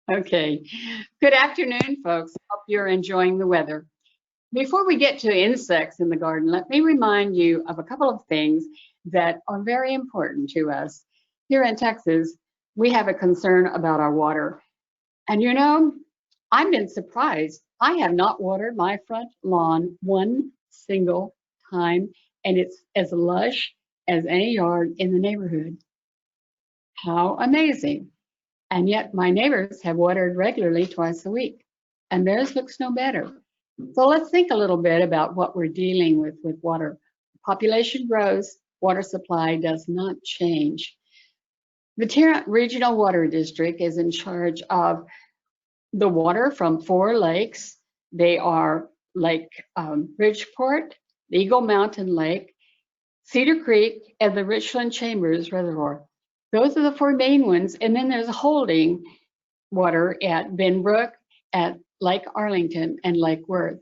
Okay. Good afternoon, folks. Hope you're enjoying the weather. Before we get to insects in the garden, let me remind you of a couple of things that are very important to us. Here in Texas, we have a concern about our water. And you know, I've been surprised. I have not watered my front lawn one single time, and it's as lush as any yard in the neighborhood. How amazing. And yet my neighbors have watered regularly twice a week, and theirs looks no better. So let's think a little bit about what we're dealing with water. Population grows, water supply does not change. The Tarrant Regional Water District is in charge of the water from 4 lakes. They are Lake Bridgeport, the Eagle Mountain Lake, Cedar Creek, and the Richland Chambers Reservoir. Those are the 4 main ones. And then there's holding water at Benbrook, at Lake Arlington, and Lake Worth.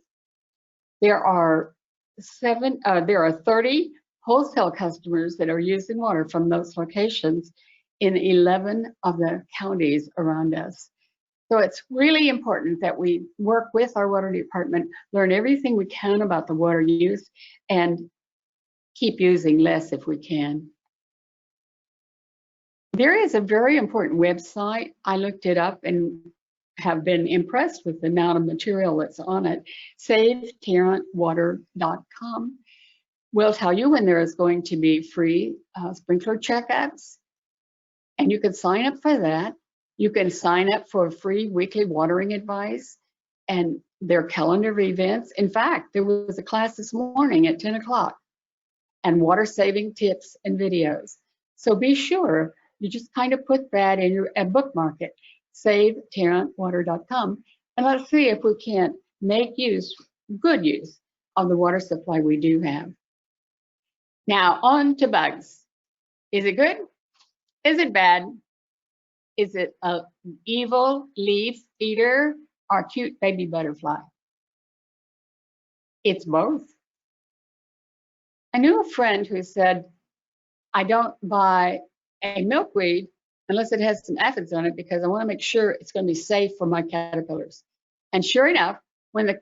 There are 30 wholesale customers that are using water from those locations in 11 of the counties around us. So it's really important that we work with our water department, learn everything we can about the water use, and keep using less if we can. There is a very important website. I looked it up and have been impressed with the amount of material that's on it. SaveTarrantWater.com will tell you when there is going to be free sprinkler checkups, and you can sign up for that. You can sign up for free weekly watering advice and their calendar of events. In fact, there was a class this morning at 10 o'clock and water saving tips and videos. So be sure you just kind of put that in your bookmark it, SaveTarrantWater.com, and let's see if we can't make good use of the water supply we do have. Now on to bugs. Is it good? Is it bad? Is it an evil leaf eater or cute baby butterfly? It's both. I knew a friend who said, I don't buy a milkweed unless it has some aphids on it because I want to make sure it's going to be safe for my caterpillars. And sure enough, when the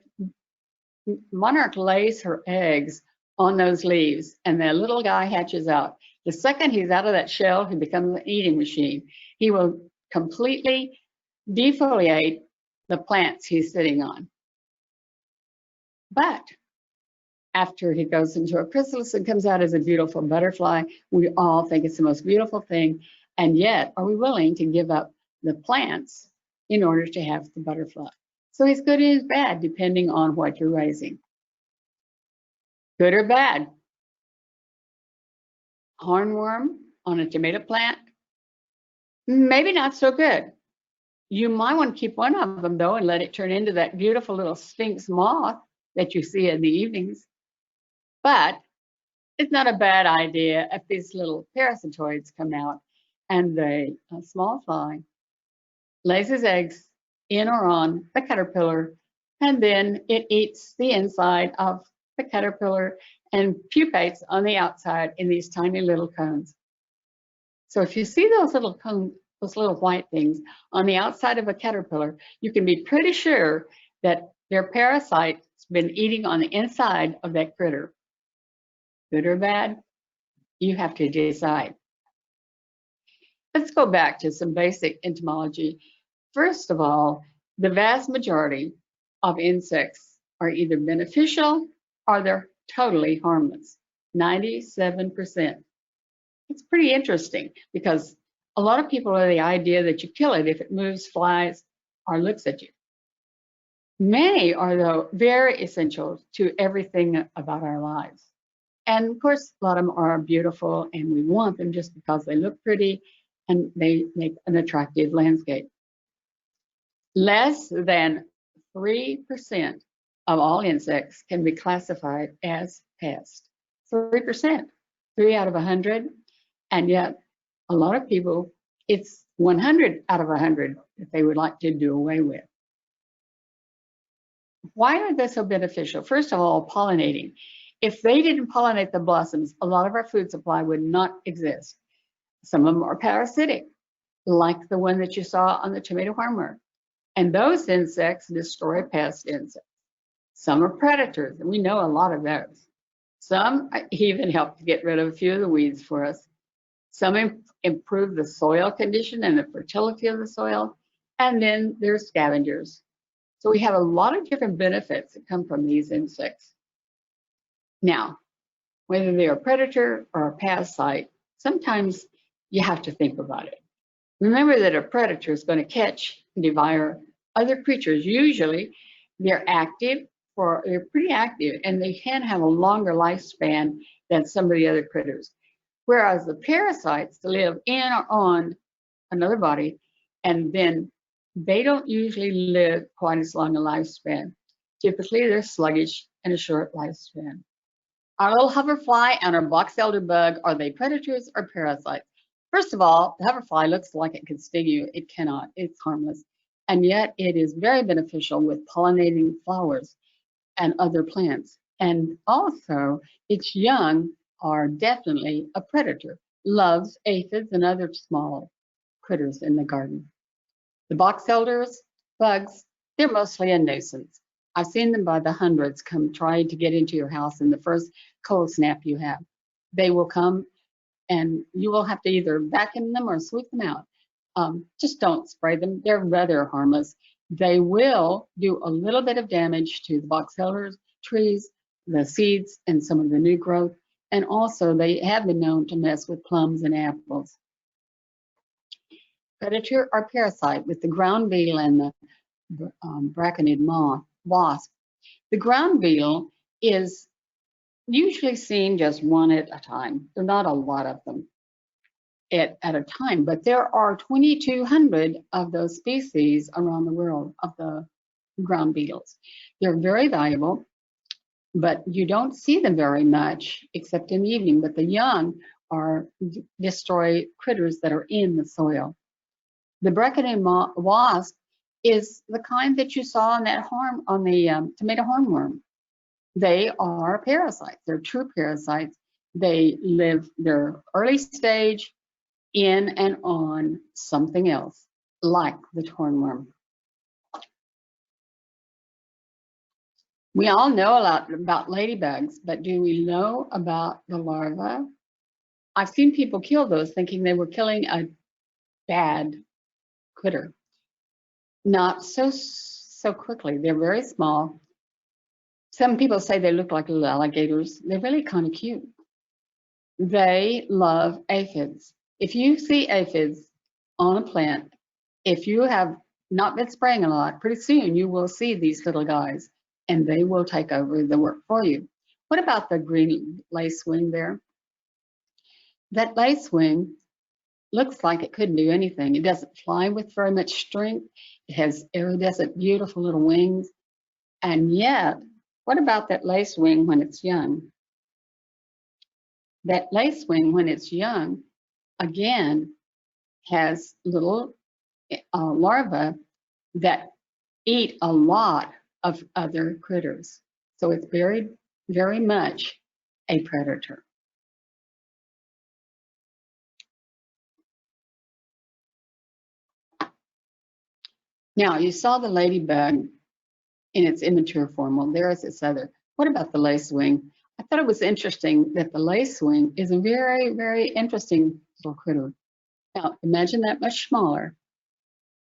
monarch lays her eggs on those leaves and the little guy hatches out, the second he's out of that shell, he becomes an eating machine. He will completely defoliate the plants he's sitting on. But after he goes into a chrysalis and comes out as a beautiful butterfly, we all think it's the most beautiful thing. And yet, are we willing to give up the plants in order to have the butterfly? So he's good and he's bad, depending on what you're raising. Good or bad? Hornworm on a tomato plant? Maybe not so good. You might want to keep one of them, though, and let it turn into that beautiful little sphinx moth that you see in the evenings. But it's not a bad idea if these little parasitoids come out and the small fly lays his eggs in or on the caterpillar, and then it eats the inside of the caterpillar and pupates on the outside in these tiny little cones. So if you see those little cones, those little white things on the outside of a caterpillar, you can be pretty sure that their parasite's been eating on the inside of that critter. Good or bad? You have to decide. Let's go back to some basic entomology. First of all, the vast majority of insects are either beneficial or they're totally harmless, 97%. It's pretty interesting because a lot of people have the idea that you kill it if it moves, flies, or looks at you. Many are, though, very essential to everything about our lives. And of course, a lot of them are beautiful and we want them just because they look pretty and they make an attractive landscape. Less than 3% of all insects can be classified as pests. 3%, 3 out of 100. And yet, a lot of people, it's 100 out of 100 that they would like to do away with. Why are they so beneficial? First of all, pollinating. If they didn't pollinate the blossoms, a lot of our food supply would not exist. Some of them are parasitic, like the one that you saw on the tomato hornworm. And those insects destroy pest insects. Some are predators, and we know a lot of those. Some even help to get rid of a few of the weeds for us. Some improve the soil condition and the fertility of the soil. And then there's scavengers. So we have a lot of different benefits that come from these insects. Now, whether they're a predator or a parasite, sometimes you have to think about it. Remember that a predator is going to catch and devour other creatures. Usually, they're pretty active, and they can have a longer lifespan than some of the other critters. Whereas the parasites live in or on another body, and then they don't usually live quite as long a lifespan. Typically, they're sluggish and a short lifespan. Our little hoverfly and our box elder bug, are they predators or parasites? First of all, the hoverfly looks like it can sting you. It cannot. It's harmless. And yet it is very beneficial with pollinating flowers and other plants. And also, its young are definitely a predator. Loves aphids and other small critters in the garden. The box elders, bugs, they're mostly a nuisance. I've seen them by the hundreds come trying to get into your house in the first cold snap you have. They will come and you will have to either vacuum them or sweep them out. Just don't spray them. They're rather harmless. They will do a little bit of damage to the box elders, trees, the seeds, and some of the new growth. And also they have been known to mess with plums and apples. Predator or parasite with the ground beetle and the braconid wasp. The ground beetle is usually seen just one at a time. There are not a lot of them at a time, but there are 2,200 of those species around the world of the ground beetles. They're very valuable, but you don't see them very much except in the evening. But the young destroy critters that are in the soil. The braconid wasp is the kind that you saw on that tomato hornworm. They are parasites. They're true parasites. They live their early stage in and on something else, like the hornworm. We all know a lot about ladybugs, but do we know about the larvae? I've seen people kill those thinking they were killing a bad critter. Not so quickly. They're very small. Some people say they look like little alligators. They're really kind of cute. They love aphids. If you see aphids on a plant, if you have not been spraying a lot, pretty soon you will see these little guys, and they will take over the work for you. What about the green lacewing there? That lacewing looks like it couldn't do anything. It doesn't fly with very much strength. It has iridescent, beautiful little wings. And yet, what about that lacewing when it's young? That lacewing when it's young, again, has little larvae that eat a lot of other critters. So it's very, very much a predator. Now, you saw the ladybug in its immature form. Well, there is its other. What about the lacewing? I thought it was interesting that the lacewing is a very, very interesting little critter. Now, imagine that much smaller.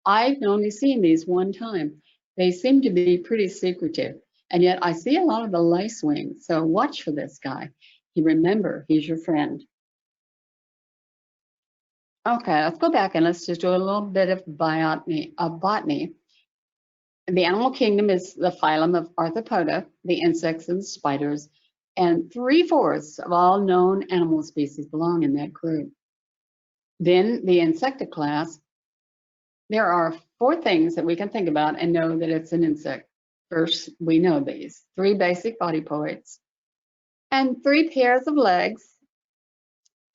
I've only seen these one time. They seem to be pretty secretive, and yet I see a lot of the lacewing. So watch for this guy. Remember, he's your friend. Okay, let's go back and let's just do a little bit of botany. The animal kingdom is the phylum of Arthropoda, the insects and spiders, and 3/4 of all known animal species belong in that group. Then the insecta class, there are 4 things that we can think about and know that it's an insect. First, we know these 3 basic body parts and 3 pairs of legs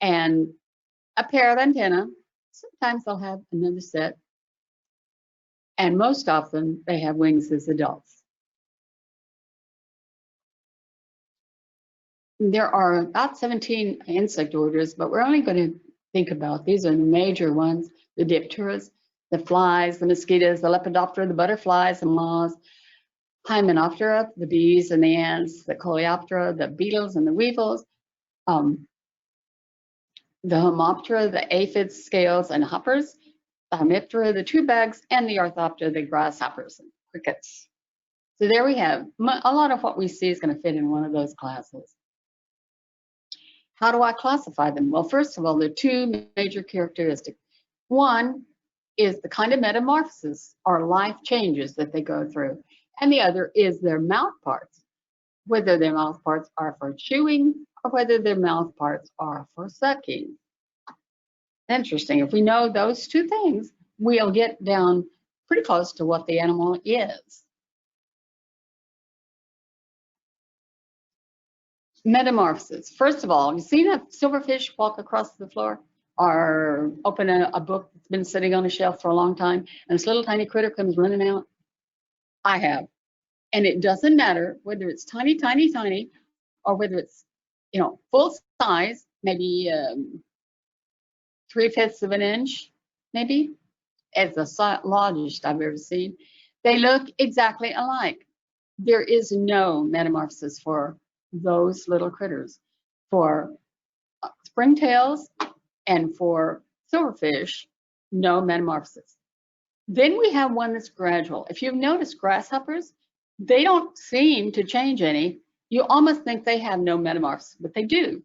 and a pair of antennae. Sometimes they'll have another set. And most often they have wings as adults. There are about 17 insect orders, but we're only going to think about, these are the major ones, the dipteras. The flies, the mosquitoes, the lepidoptera, the butterflies, the moths, Hymenoptera, the bees and the ants, the coleoptera, the beetles and the weevils, the Homoptera, the aphids, scales, and hoppers, the Hemiptera, the true bugs, and the Orthoptera, the grasshoppers and crickets. So there we have a lot of what we see is going to fit in one of those classes. How do I classify them? Well, first of all, there are two major characteristics. One is the kind of metamorphosis or life changes that they go through, and the other is their mouth parts, whether their mouth parts are for chewing or whether their mouth parts are for sucking. Interesting. If we know those two things, we'll get down pretty close to what the animal is. Metamorphosis. First of all, you seen a silverfish walk across the floor or open a book that's been sitting on a shelf for a long time and this little tiny critter comes running out? I have. And it doesn't matter whether it's tiny, tiny, tiny, or whether it's, full size, maybe 3/5 of an inch, maybe, as the largest I've ever seen. They look exactly alike. There is no metamorphosis for those little critters. For springtails and for silverfish, no metamorphosis. Then we have one that's gradual. If you've noticed grasshoppers, they don't seem to change any. You almost think they have no metamorphosis, but they do.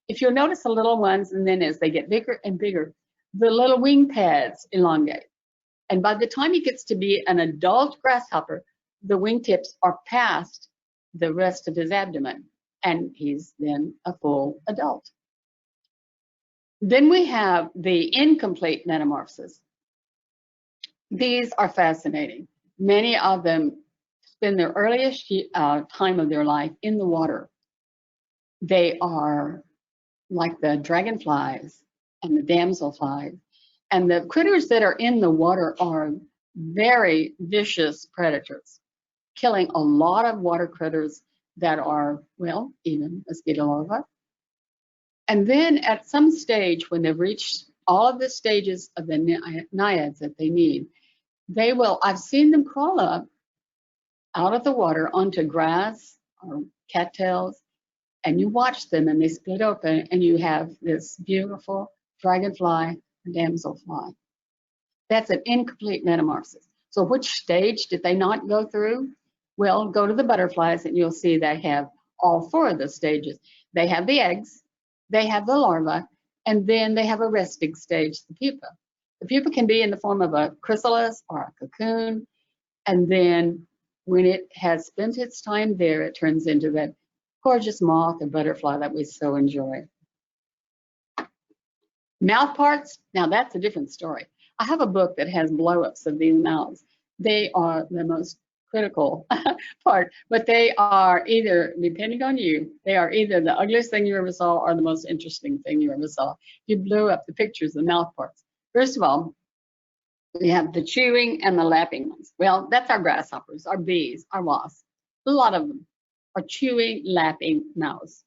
If you'll notice the little ones, and then as they get bigger and bigger, the little wing pads elongate. And by the time he gets to be an adult grasshopper, the wingtips are past the rest of his abdomen, and he's then a full adult. Then we have the incomplete metamorphosis. These are fascinating. Many of them spend their earliest time of their life in the water. They are like the dragonflies and the damselflies. And the critters that are in the water are very vicious predators, killing a lot of water critters that are, well, even mosquito larvae. And then at some stage, when they've reached all of the stages of the naiads that they need, they will, I've seen them crawl up out of the water onto grass or cattails, and you watch them and they split open and you have this beautiful dragonfly and damselfly. That's an incomplete metamorphosis. So which stage did they not go through? Well, go to the butterflies and you'll see they have all four of the stages. They have the eggs, they have the larva, and then they have a resting stage, the pupa. The pupa can be in the form of a chrysalis or a cocoon, and then when it has spent its time there, it turns into that gorgeous moth or butterfly that we so enjoy. Mouth parts, now that's a different story. I have a book that has blow-ups of these mouths. They are the most critical part, but they are either, depending on you, they are either the ugliest thing you ever saw or the most interesting thing you ever saw. You blew up the pictures of mouth parts. First of all, we have the chewing and the lapping ones. Well, that's our grasshoppers, our bees, our wasps. A lot of them are chewing, lapping mouths.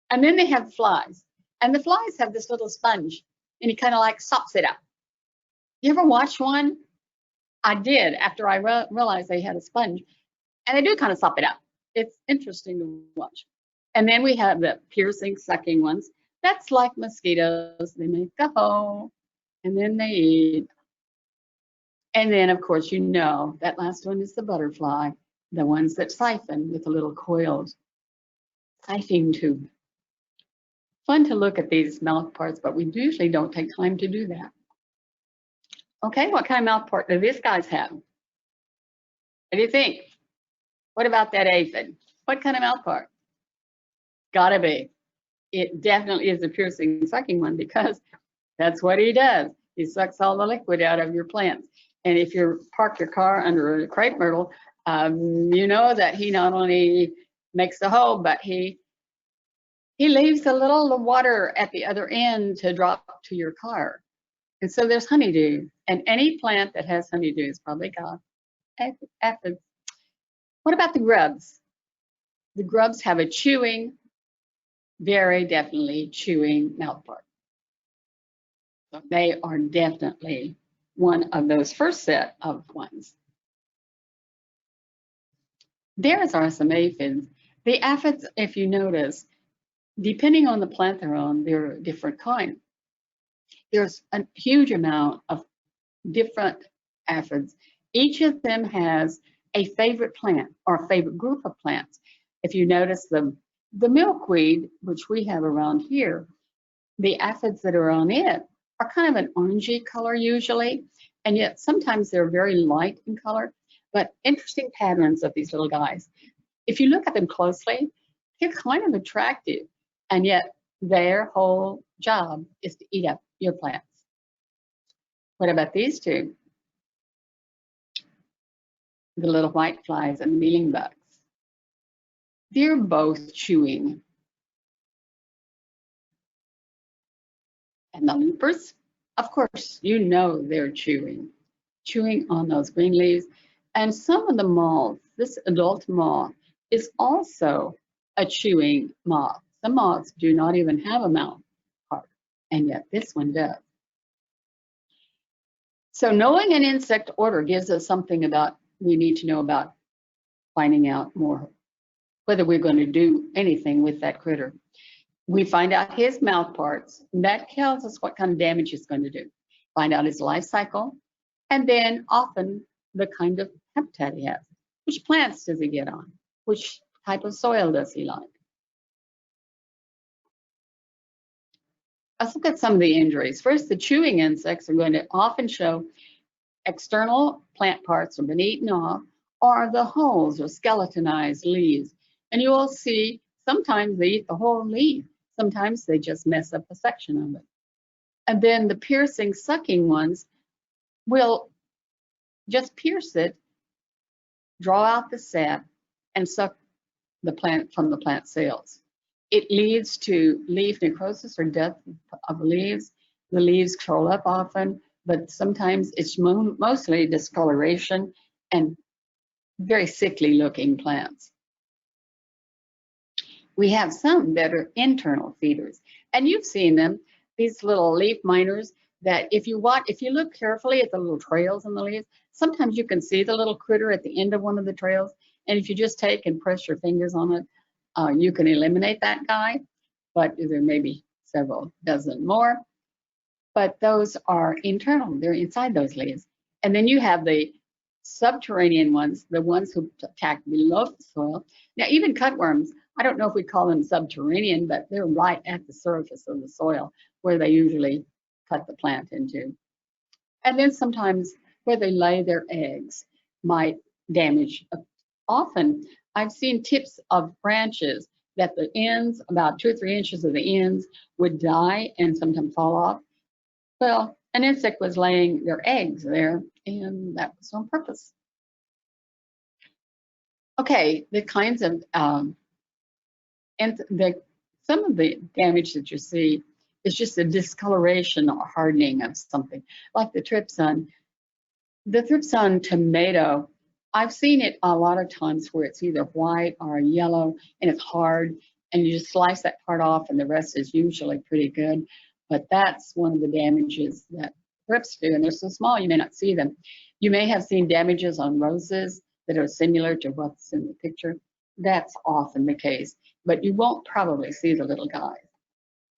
And then they have flies. And the flies have this little sponge, and he kind of like sops it up. You ever watch one? I did after I realized they had a sponge. And they do kind of sop it up. It's interesting to watch. And then we have the piercing, sucking ones. That's like mosquitoes. They make a hole, and then they eat. And then, of course, you know, that last one is the butterfly, the ones that siphon with a little coiled siphoning tube. Fun to look at these mouth parts, but we usually don't take time to do that. Okay, what kind of mouth part do these guys have? What do you think? What about that aphid? What kind of mouth part? Gotta be. It definitely is a piercing, sucking one because that's what he does. He sucks all the liquid out of your plants. And if you park your car under a crepe myrtle, you know that he not only makes the hole, but he leaves a little water at the other end to drop to your car. And so there's honeydew, and any plant that has honeydew has probably got aphids. What about the grubs? The grubs have a chewing, very definitely chewing mouth part. So they are definitely one of those first set of ones. There's are some aphids. The aphids, if you notice, depending on the plant they're on, they're a different kind. There's a huge amount of different aphids. Each of them has a favorite plant or a favorite group of plants. If you notice the milkweed, which we have around here, the aphids that are on it are kind of an orangey color usually, and yet sometimes they're very light in color, but interesting patterns of these little guys. If you look at them closely, they're kind of attractive, and yet their whole job is to eat up your plants. What about these two? The little white flies and the mealing bugs. They're both chewing. And the loopers, of course, you know they're chewing on those green leaves. And some of the moths, this adult moth is also a chewing moth. Some moths do not even have a mouth part, and yet this one does. So knowing an insect order gives us something about we need to know about finding out more whether we're going to do anything with that critter. We find out his mouth parts, and that tells us what kind of damage he's going to do. Find out his life cycle, and then often the kind of habitat he has. Which plants does he get on? Which type of soil does he like? Let's look at some of the injuries. First, the chewing insects are going to often show external plant parts have been eaten off, or the hulls or skeletonized leaves. And you will see sometimes they eat the whole leaf. Sometimes they just mess up a section of it. And then the piercing, sucking ones will just pierce it, draw out the sap, and suck the plant from the plant cells. It leads to leaf necrosis or death of leaves. The leaves curl up often, but sometimes it's mostly discoloration and very sickly looking plants. We have some that are internal feeders, and you've seen them, these little leaf miners that if you look carefully at the little trails in the leaves, sometimes you can see the little critter at the end of one of the trails, and if you just take and press your fingers on it, you can eliminate that guy, but there may be several dozen more. But those are internal, they're inside those leaves. And then you have the subterranean ones, the ones who attack below the soil. Now even cutworms, I don't know if we call them subterranean, but they're right at the surface of the soil where they usually cut the plant into. And then sometimes where they lay their eggs might damage. Often I've seen tips of branches that the ends, about 2 or 3 inches of the ends, would die and sometimes fall off. Well, an insect was laying their eggs there, and that was on purpose. Okay, the kinds of some of the damage that you see is just a discoloration or hardening of something, like the trypsin. The trypsin tomato, I've seen it a lot of times where it's either white or yellow and it's hard, and you just slice that part off and the rest is usually pretty good. But that's one of the damages that thrips do, and they're so small you may not see them. You may have seen damages on roses that are similar to what's in the picture. That's often the case, but you won't probably see the little guys.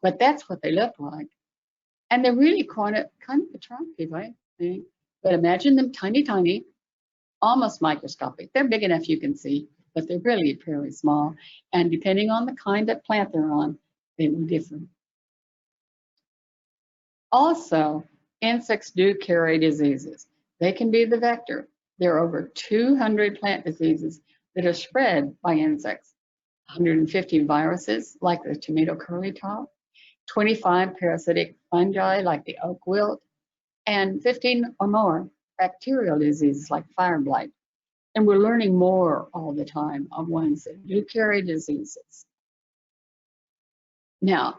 But that's what they look like. And they're really kind of attractive, I think. But imagine them tiny, tiny, almost microscopic. They're big enough you can see, but they're really fairly small. And depending on the kind of plant they're on, they will differ. Also, insects do carry diseases. They can be the vector. There are over 200 plant diseases that are spread by insects. 150 viruses, like the tomato curly top, 25 parasitic fungi, like the oak wilt, and 15 or more bacterial diseases, like fire blight. And we're learning more all the time of ones that do carry diseases. Now,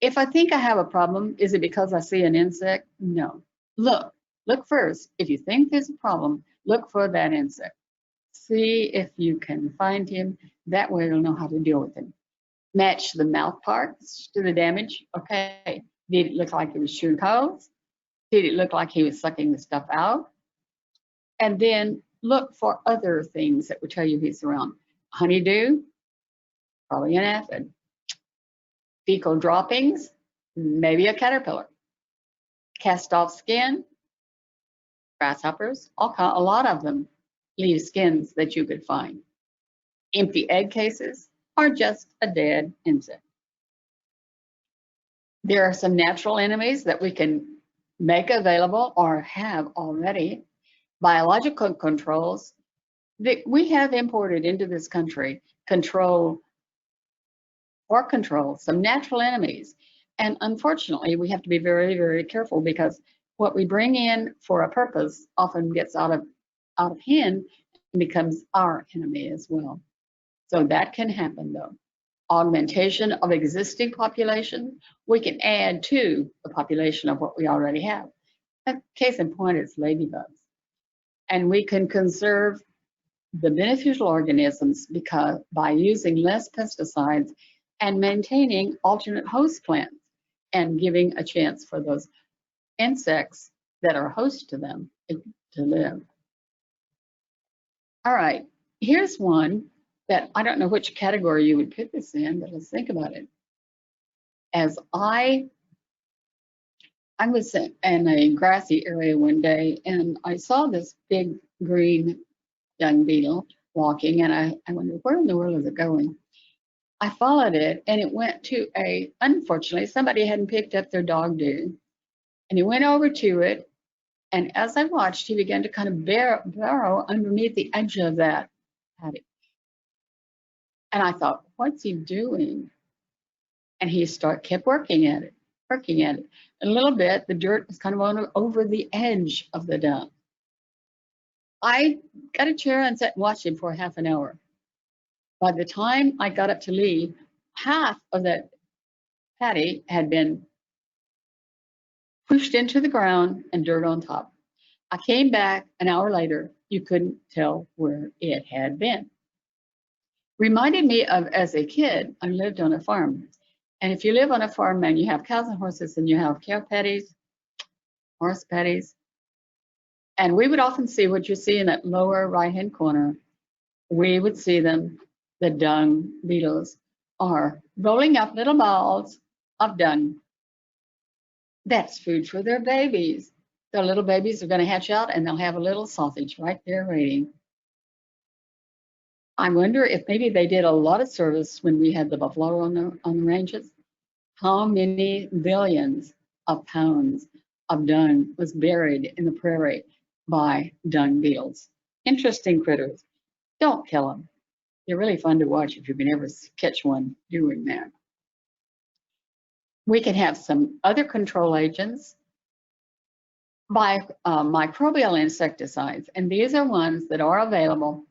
if I think I have a problem, is it because I see an insect? No. Look first. If you think there's a problem, look for that insect. See if you can find him. That way you'll know how to deal with him. Match the mouth parts to the damage. Okay, did it look like it was chewing holes? Did it look like he was sucking the stuff out? And then look for other things that would tell you he's around. Honeydew, probably an aphid. Fecal droppings, maybe a caterpillar. Cast off skin, grasshoppers, a lot of them leave skins that you could find. Empty egg cases are just a dead insect. There are some natural enemies that we can make available or have already. Biological controls that we have imported into this country control some natural enemies. And unfortunately, we have to be very, very careful because what we bring in for a purpose often gets out of hand and becomes our enemy as well. So that can happen though. Augmentation of existing population, we can add to the population of what we already have. A case in point is ladybugs. And we can conserve the beneficial organisms because by using less pesticides and maintaining alternate host plants and giving a chance for those insects that are host to them to live. All right, here's one that I don't know which category you would put this in, but let's think about it. As I was in a grassy area one day and I saw this big green dung beetle walking, and I wondered, where in the world is it going? I followed it and it went to unfortunately, somebody hadn't picked up their dog do. And he went over to it, and as I watched, he began to kind of burrow underneath the edge of that paddock. And I thought, what's he doing? And he kept working at it. A little bit, the dirt was kind of over the edge of the dung. I got a chair and sat and watched him for half an hour. By the time I got up to leave, half of that paddy had been pushed into the ground and dirt on top. I came back an hour later, you couldn't tell where it had been. Reminded me of, as a kid, I lived on a farm. And if you live on a farm and you have cows and horses and you have cow patties, horse patties, and we would often see what you see in that lower right-hand corner, we would see them, the dung beetles, are rolling up little balls of dung. That's food for their babies. Their little babies are going to hatch out and they'll have a little sausage right there waiting. I wonder if maybe they did a lot of service when we had the buffalo on the ranges. How many billions of pounds of dung was buried in the prairie by dung beetles? Interesting critters. Don't kill them. They're really fun to watch if you can ever catch one doing that. We can have some other control agents by microbial insecticides, and these are ones that are available.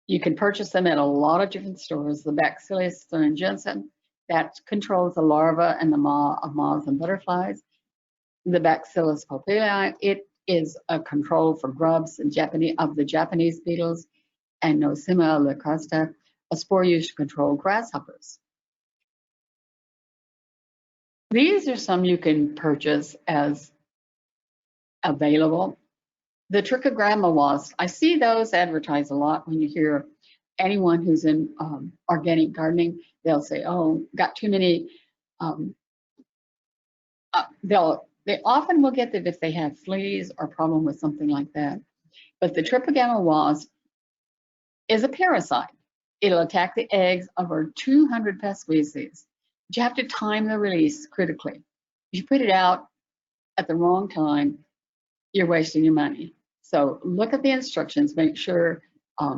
You can purchase them at a lot of different stores. The Bacillus thuringiensis, that controls the larvae and the moths of moths and butterflies. The Bacillus pulpili, it is a control for grubs and the Japanese beetles, and Nosema leucosta, a spore used to control grasshoppers. These are some you can purchase as available. The trichogramma wasp, I see those advertised a lot when you hear anyone who's in organic gardening. They'll say, oh, got too many. They often will get that if they have fleas or problem with something like that. But the trichogramma wasp is a parasite. It'll attack the eggs of over 200 pest species. But you have to time the release critically. If you put it out at the wrong time, you're wasting your money. So look at the instructions, make sure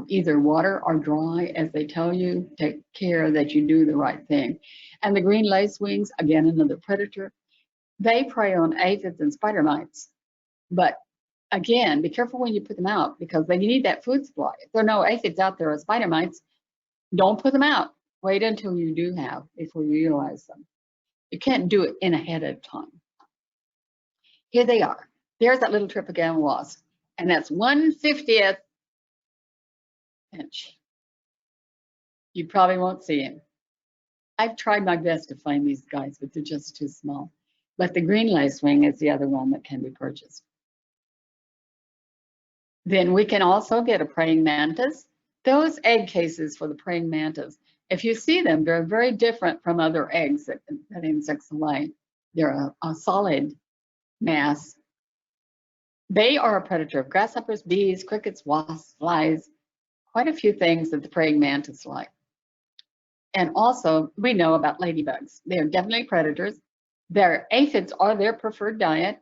either water or dry as they tell you, take care that you do the right thing. And the green lacewings, again, another predator, they prey on aphids and spider mites. But again, be careful when you put them out because they need that food supply. If there are no aphids out there or spider mites, don't put them out. Wait until you do have before you utilize them. You can't do it in ahead of time. Here they are. There's that little trichogramma wasp, and that's 1/50th inch. You probably won't see him. I've tried my best to find these guys, but they're just too small. but the green lacewing is the other one that can be purchased. Then we can also get a praying mantis. Those egg cases for the praying mantis, if you see them, they're very different from other eggs that insects lay. They're a solid mass. They are a predator of grasshoppers, bees, crickets, wasps, flies, quite a few things that the praying mantis like. And also, we know about ladybugs. They're definitely predators. Their aphids are their preferred diet,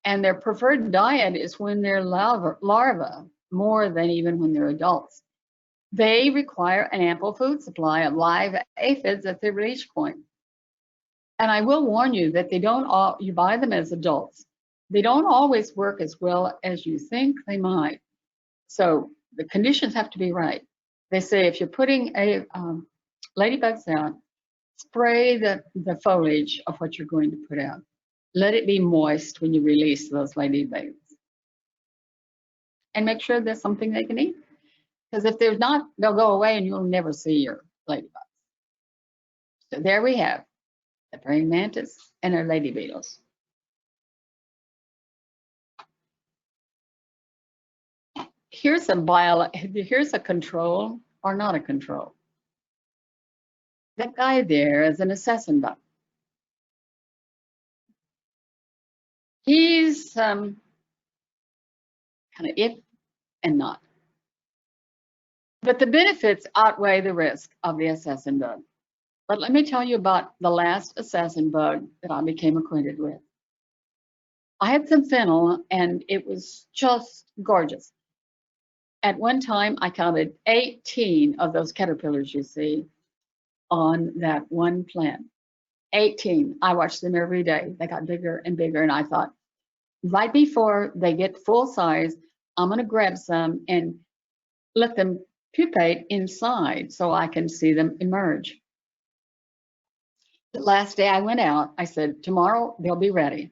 and their preferred diet is when they're larvae, more than even when they're adults. They require an ample food supply of live aphids at their release point. And I will warn you that they don't all, you buy them as adults. They don't always work as well as you think they might. So the conditions have to be right. They say if you're putting ladybugs out, spray the foliage of what you're going to put out. Let it be moist when you release those ladybugs. And make sure there's something they can eat. Because if there's not, they'll go away and you'll never see your ladybugs. So there we have the praying mantis and our lady beetles. Here's a control or not a control. That guy there is an assassin bug. He's kind of if and not. But the benefits outweigh the risk of the assassin bug. But let me tell you about the last assassin bug that I became acquainted with. I had some fennel and it was just gorgeous. At one time, I counted 18 of those caterpillars you see on that one plant. 18. I watched them every day. They got bigger and bigger, and I thought, right before they get full size, I'm going to grab some and let them pupate inside so I can see them emerge. The last day I went out, I said, tomorrow they'll be ready.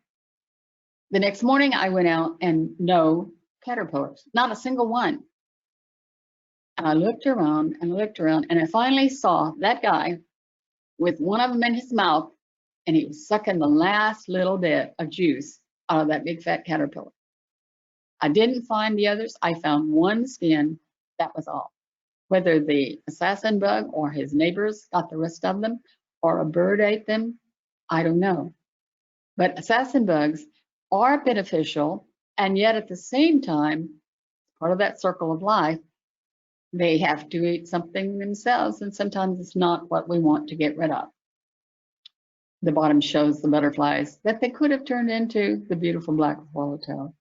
The next morning I went out and no caterpillars, not a single one. And I looked around and looked around, and I finally saw that guy with one of them in his mouth, and he was sucking the last little bit of juice out of that big fat caterpillar. I didn't find the others. I found one skin. That was all. Whether the assassin bug or his neighbors got the rest of them, or a bird ate them, I don't know. But assassin bugs are beneficial, and yet at the same time, part of that circle of life, they have to eat something themselves, and sometimes it's not what we want to get rid of. The bottom shows the butterflies that they could have turned into the beautiful black swallowtail.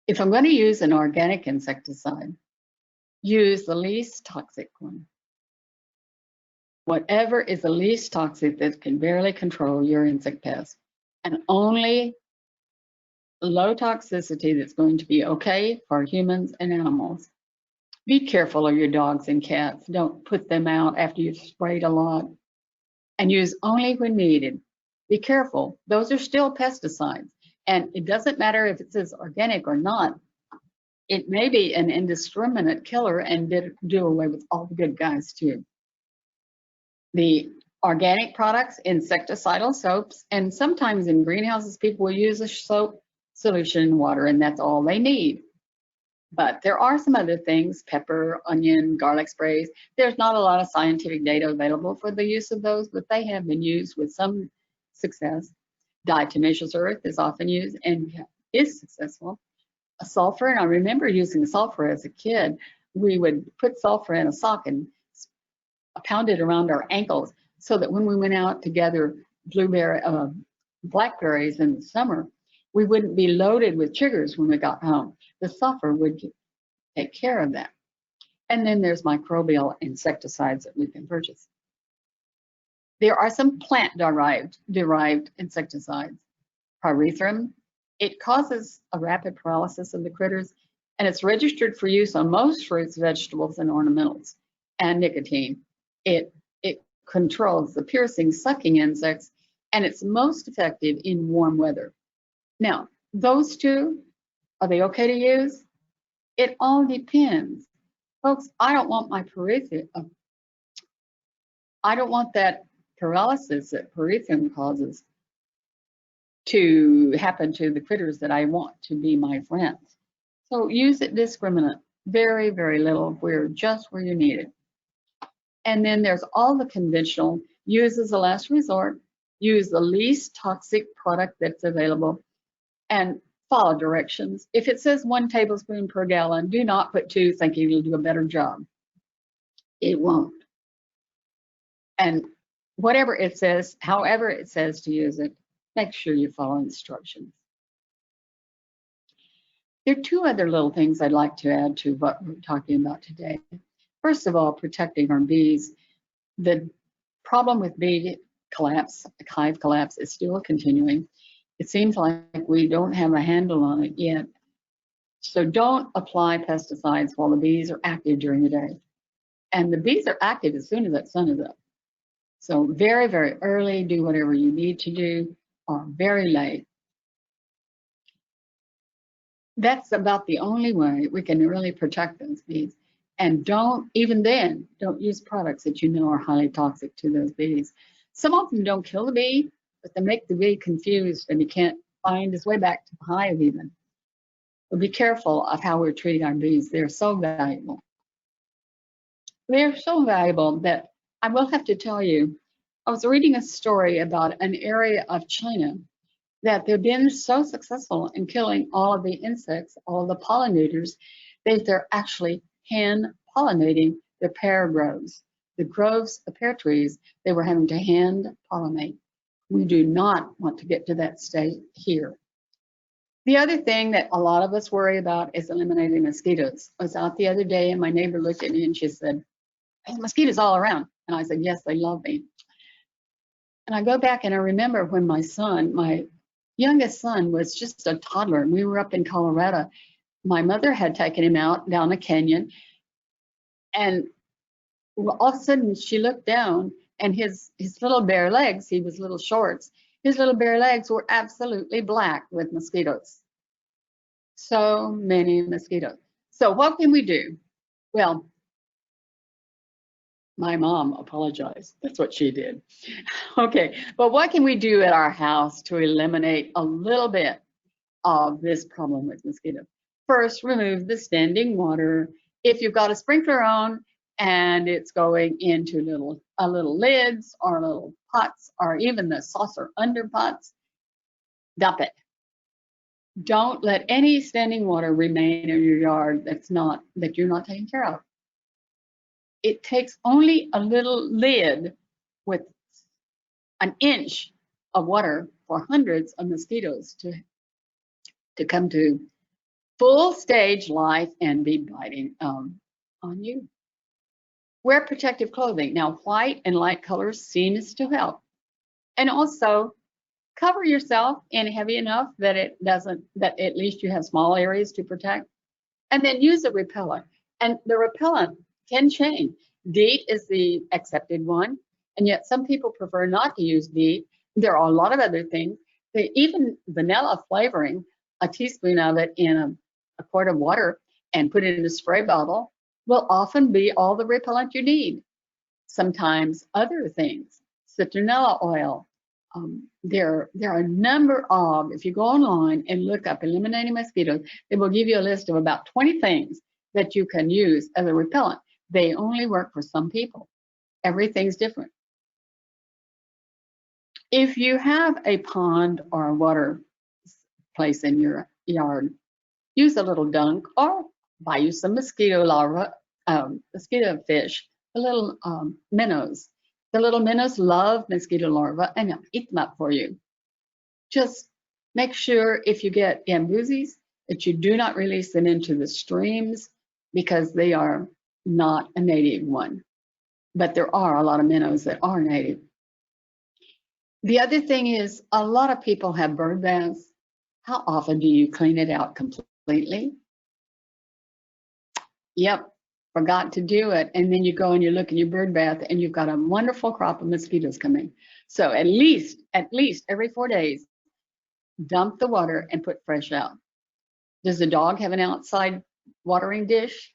If I'm going to use an organic insecticide, use the least toxic one. Whatever is the least toxic that can barely control your insect pest, and only low toxicity that's going to be okay for humans and animals. Be careful of your dogs and cats. Don't put them out after you've sprayed a lot, and use only when needed. Be careful. Those are still pesticides, and it doesn't matter if it says organic or not. It may be an indiscriminate killer and do away with all the good guys too. The organic products, insecticidal soaps, and sometimes in greenhouses, people will use a soap solution in water, and that's all they need. But there are some other things, pepper, onion, garlic sprays. There's not a lot of scientific data available for the use of those, but they have been used with some success. Diatomaceous earth is often used and is successful. A sulfur, and I remember using sulfur as a kid. We would put sulfur in a sock and pound it around our ankles so that when we went out to gather blackberries in the summer, we wouldn't be loaded with chiggers when we got home. The sulfur would take care of that. And then there's microbial insecticides that we can purchase. There are some plant-derived insecticides. Pyrethrum, it causes a rapid paralysis of the critters, and it's registered for use on most fruits, vegetables, and ornamentals. And nicotine, it controls the piercing, sucking insects, and it's most effective in warm weather. Now, those two, are they okay to use? It all depends. Folks, I don't want my pyrethrum. I don't want that paralysis that perithrum causes to happen to the critters that I want to be my friends. So use it discriminate, very, very little, where just where you need it. And then there's all the conventional, use as a last resort, use the least toxic product that's available, and follow directions. If it says 1 tablespoon per gallon, do not put 2 thinking it'll do a better job. It won't. And whatever it says, however it says to use it, make sure you follow instructions. There are 2 other little things I'd like to add to what we're talking about today. First of all, protecting our bees. The problem with bee collapse, hive collapse, is still continuing. It seems like we don't have a handle on it yet. So don't apply pesticides while the bees are active during the day. And the bees are active as soon as that sun is up. So very, very early, do whatever you need to do, or very late. That's about the only way we can really protect those bees. And don't, even then, don't use products that you know are highly toxic to those bees. Some of them don't kill the bee, but they make the bee confused and he can't find his way back to the hive even. So be careful of how we're treating our bees. They're so valuable. They're so valuable that I will have to tell you, I was reading a story about an area of China that they've been so successful in killing all of the insects, all of the pollinators, that they're actually hand pollinating the pear groves. The groves of pear trees, they were having to hand pollinate. We do not want to get to that state here. The other thing that a lot of us worry about is eliminating mosquitoes. I was out the other day and my neighbor looked at me and she said, "Hey, mosquitoes all around." And I said, "Yes, they love me." And I go back and I remember when my son, my youngest son, was just a toddler and we were up in Colorado. My mother had taken him out down a canyon, and all of a sudden she looked down and his little bare legs, he was little shorts, his little bare legs were absolutely black with mosquitoes. So many mosquitoes. So what can we do? Well, my mom apologized. That's what she did. Okay, but what can we do at our house to eliminate a little bit of this problem with mosquitoes? First, remove the standing water. If you've got a sprinkler on and it's going into little lids or little pots or even the saucer under pots, dump it. Don't let any standing water remain in your yard that you're not taking care of. It takes only a little lid with an inch of water for hundreds of mosquitoes to come to full stage life and be biting on you. Wear protective clothing. Now, white and light colors seems to help. And also cover yourself in heavy enough that that at least you have small areas to protect. And then use a repellent. And the repellent can change. DEET is the accepted one, and yet some people prefer not to use DEET. There are a lot of other things. Even vanilla flavoring, a teaspoon of it in a quart of water and put it in a spray bottle will often be all the repellent you need. Sometimes other things, citronella oil. There are a number of, if you go online and look up eliminating mosquitoes, it will give you a list of about 20 things that you can use as a repellent. They only work for some people. Everything's different. If you have a pond or a water place in your yard, use a little dunk or buy you some mosquito larvae, mosquito fish, the little minnows. The little minnows love mosquito larvae and they'll eat them up for you. Just make sure if you get gambusies that you do not release them into the streams because they are not a native one. But there are a lot of minnows that are native. The other thing is a lot of people have bird baths. How often do you clean it out completely? Yep, forgot to do it. And then you go and you look in your bird bath and you've got a wonderful crop of mosquitoes coming. So at least every 4 days, dump the water and put fresh out. Does the dog have an outside watering dish?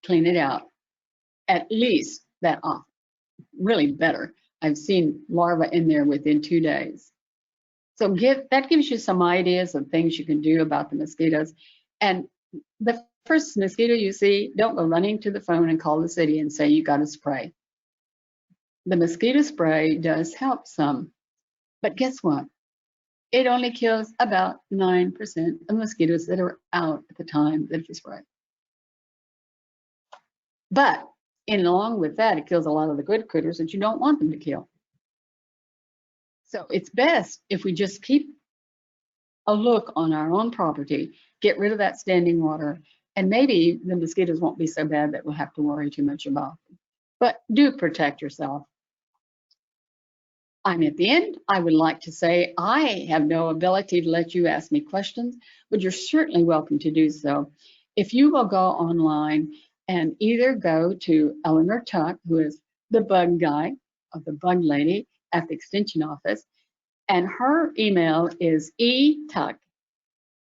Clean it out. At least that often, really better. I've seen larvae in there within 2 days. So that gives you some ideas of things you can do about the mosquitoes. And the first mosquito you see, don't go running to the phone and call the city and say you got a spray. The mosquito spray does help some, but guess what? It only kills about 9% of mosquitoes that are out at the time that you spray. But along with that, it kills a lot of the good critters that you don't want them to kill. So it's best if we just keep a look on our own property, get rid of that standing water, and maybe the mosquitoes won't be so bad that we'll have to worry too much about them. But do protect yourself. I'm at the end. I would like to say I have no ability to let you ask me questions, but you're certainly welcome to do so. If you will go online and either go to Eleanor Tuck, who is the bug guy or the bug lady at the extension office, and her email is etuck,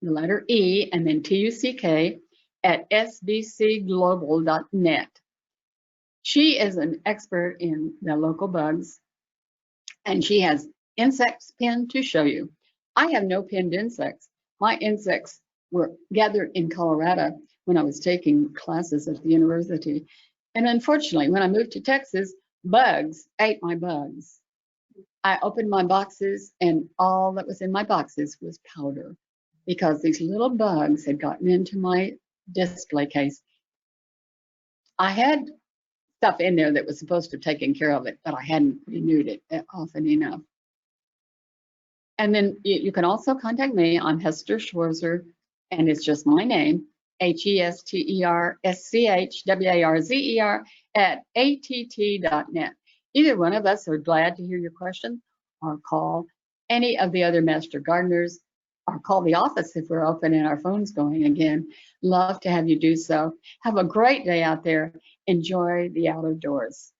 the letter E, and then TUCK at sbcglobal.net. She is an expert in the local bugs, and she has insects pinned to show you. I have no pinned insects. My insects were gathered in Colorado when I was taking classes at the university. And unfortunately, when I moved to Texas, bugs ate my bugs. I opened my boxes and all that was in my boxes was powder because these little bugs had gotten into my display case. I had stuff in there that was supposed to have taken care of it, but I hadn't renewed it often enough. And then you can also contact me. I'm Hester Schwarzer, and it's just my name, HesterSchwarzer at att.net. Either one of us are glad to hear your question, or call any of the other master gardeners, or call the office if we're open and our phone's going again. Love to have you do so. Have a great day out there. Enjoy the outdoors.